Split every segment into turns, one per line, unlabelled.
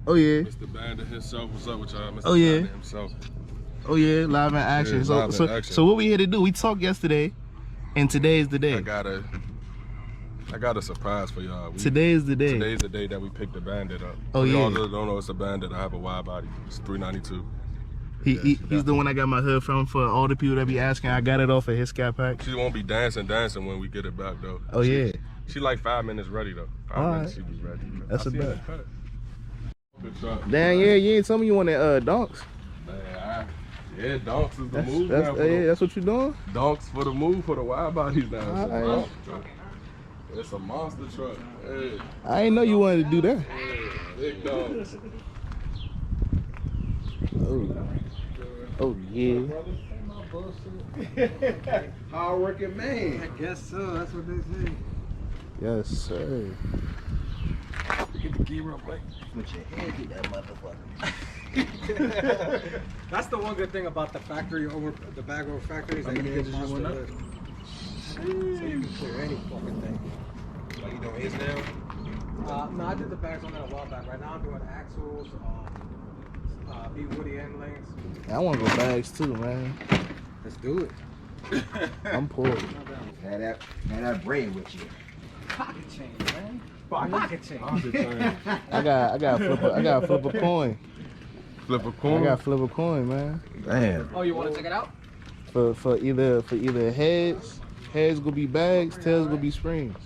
Oh yeah.
Mr. Bandit himself. What's up with y'all? Mr.
Oh yeah.
Bandit himself.
Oh yeah, live in action.
Yeah, live in action.
So what we here to do? We talked yesterday, and today is the day.
I got a surprise for y'all.
Today is the day.
Today's the day that we picked the Bandit up.
Oh yeah.
Y'all don't know it's a Bandit. I have a wide body. It's 392.
He's the one I got my hood from. For all the people that be asking, I got it off of his Scat pack.
She won't be dancing when we get it back though.
Oh yeah.
She like 5 minutes ready though. 5 minutes she be ready.
That's a bet.
Damn,
yeah, you ain't tell me you wanted donks.
Man, yeah, donks is the move now.
That's what you doing?
Donks for the move for the wide bodies now.
Right.
It's a monster truck. Hey.
I didn't know you wanted to do that.
Yeah, big dogs.
Oh yeah.
Hard working man.
I guess so. That's what they say.
Yes, sir.
Get the gear up, right?
Put your head in that motherfucker.
That's the one good thing about the factory the bag over factory is that you get monster lift. So you can clear any fucking thing.
Are you doing his now?
No, I did the bags on that a while back. Right now I'm doing axles, B-Woody end links.
I want to go bags too, man.
Let's do it.
I'm poor.
Had that brain with you.
Pocket change, man. Pocket change.
I got flip a coin.
Flip a coin?
I got flip a coin, man.
Damn.
Oh, you want to check it out?
For either heads gonna be bags, tails gonna be springs.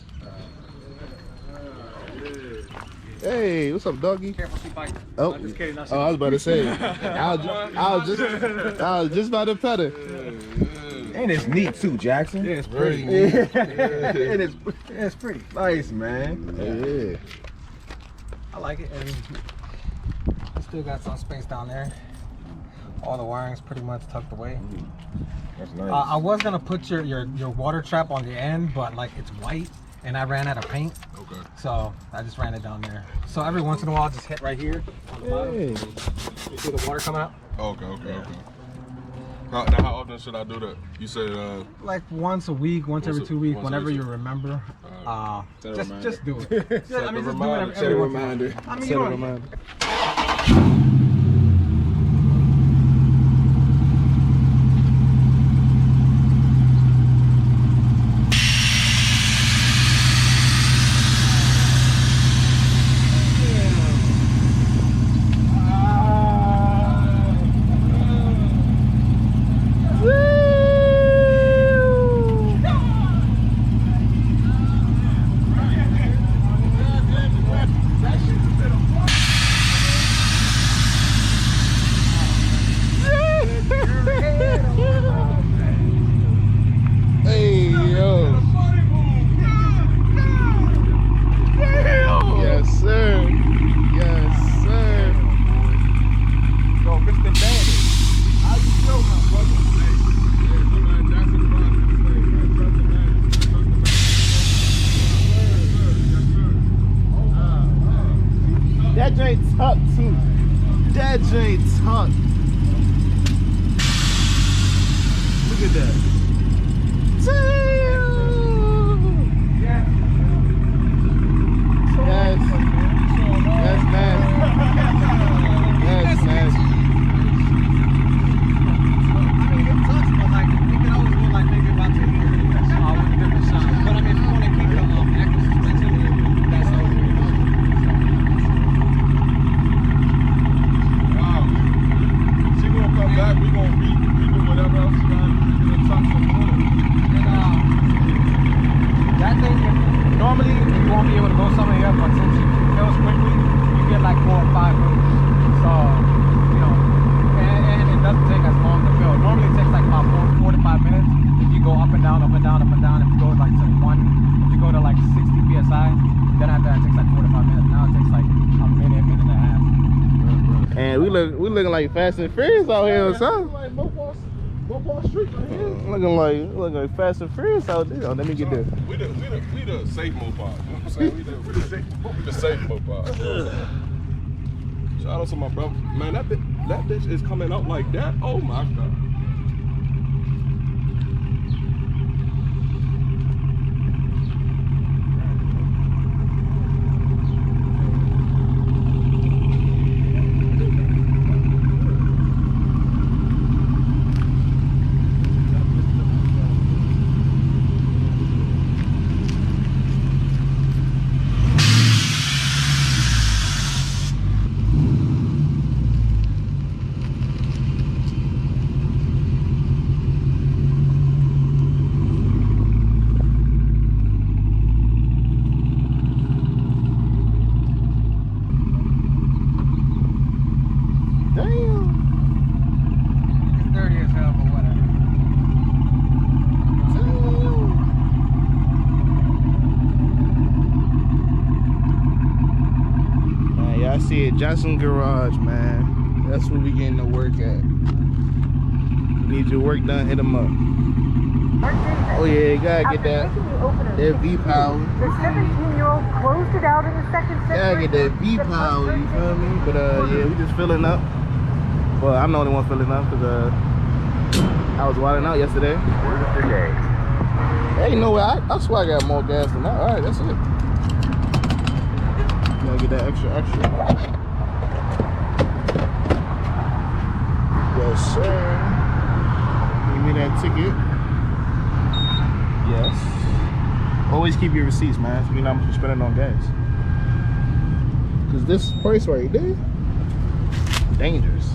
Hey, what's up, doggy?
Careful, she bites.
Oh,
I'm just kidding.
I was about to say. I was just about to pet her.
And it's neat too, Jackson.
Yeah, it's pretty.
And
it's pretty.
nice, man.
Yeah.
I like it. And we still got some space down there. All the wiring's pretty much tucked away.
That's nice.
I was gonna put your water trap on the end, but like it's white and I ran out of paint.
Okay.
So I just ran it down there. So every once in a while I'll just hit right here on the bottom.
Hey.
You see the water come out?
Okay. How often should I do that? You said
Like once a week, once every 2 weeks, whenever you remember. Just do it. Just do it every once in a while. I mean, you don't.
That joint tucked too. That joint tucked. Look at that. Yes. That's nasty. That's nasty.
I mean, it sucks, but like, you can always go like maybe about 2 years with a different shot. But I mean, if you want to keep the active suspension, that's all you do.
wow. She gonna come back, we gonna redo whatever else you got to touch some more.
And that thing, normally you won't be able to go somewhere here, but since it fills quickly, you get like 4 or 5 moves. So, you know, and it doesn't take as long to fill. Normally it takes like about 4 to 5 minutes. If you go up and down, up and down, up and down, if you go like to if you go to like 60 PSI, then after that it takes like 4 to 5 minutes. Now it takes like a minute and a half.
And we looking like Fast and Furious out here or something.
Like Mopar Street right here.
Looking like Fast and Furious out there. Oh, let me get this.
We the safe Mopar. You know what I'm saying? We the safe Mopar. Shout out to my brother. Man, that bitch is coming out like that. Oh my God.
see it, Jackson Garage, man. That's where we getting to work at. You need your work done, hit them up. Oh yeah, you gotta get that V power.
The 17-year-old closed it out in the second set.
Gotta get that V power, you feel me? But yeah, we just filling up. Well, I'm the only one filling up because I was wilding out yesterday. Hey, no way, I swear I got more gas than that. All right, that's it. Gotta get that extra. Yes, sir. Give me that ticket. Yes. Always keep your receipts, man, so you know how much you're spending on gas. Cause this price right there, dangerous.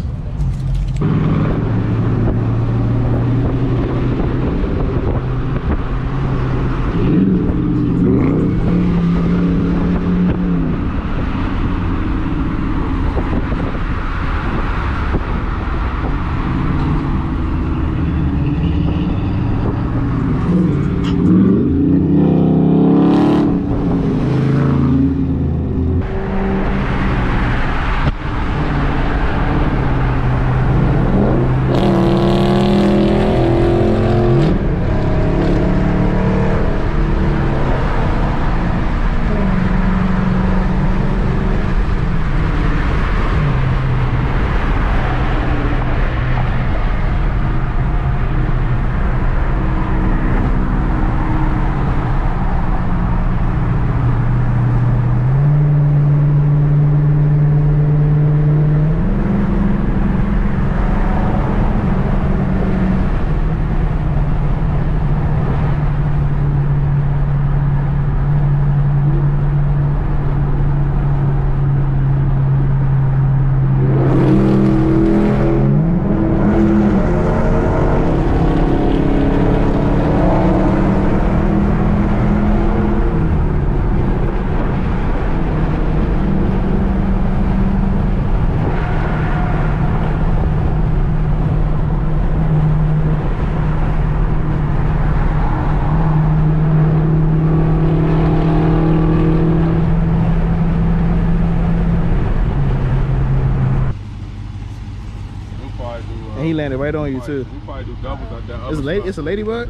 And he landed right on you too.
We probably do doubles at that.
It's a ladybug?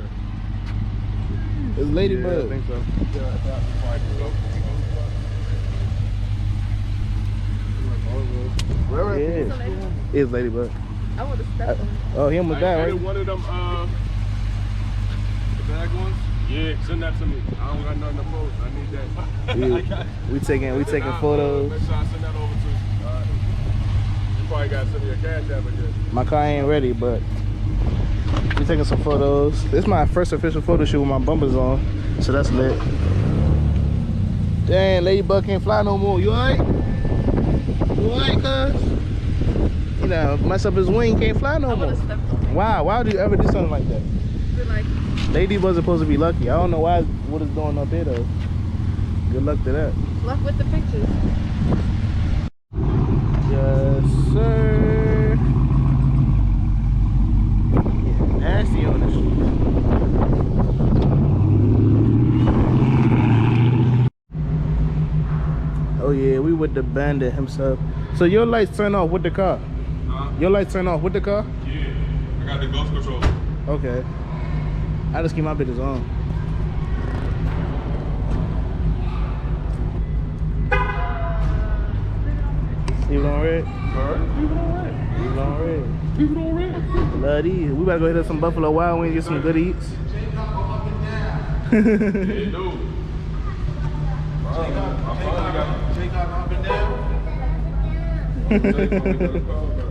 It's a ladybug.
Yeah, I think so.
Yeah. It's ladybug.
I would have stepped on it.
Oh, he almost died, right?
One of them the bag ones? Yeah, send that to me. I don't got nothing to post. I need that.
Yeah. We taking photos.
Make sure I send that over to you. You probably got some of your cash app again.
My car ain't ready, but we taking some photos. This is my first official photo shoot with my bumpers on, so that's lit. Dang, ladybug can't fly no more. You alright? You alright, cuz? You know, mess up his wing, can't fly no more. Wow, why would you ever do something like that?
Like,
Ladybug's supposed to be lucky. I don't know what it's doing up here though. Good luck to that.
luck with the pictures.
Yes, sir. Yeah, nasty on this shit. Oh yeah, we with the bandit himself. So your lights turn off with the car? Your lights turn off with the car?
Yeah, I got the ghost control.
Okay. I just keep my bitches on. Leave it on red?
Alright, leave it on red.
Leave it on red.
Leave it on red.
Love these. We better go hit up some Buffalo Wild Wings and get some good eats.
Yeah, dude. I finally got
Take off up and down.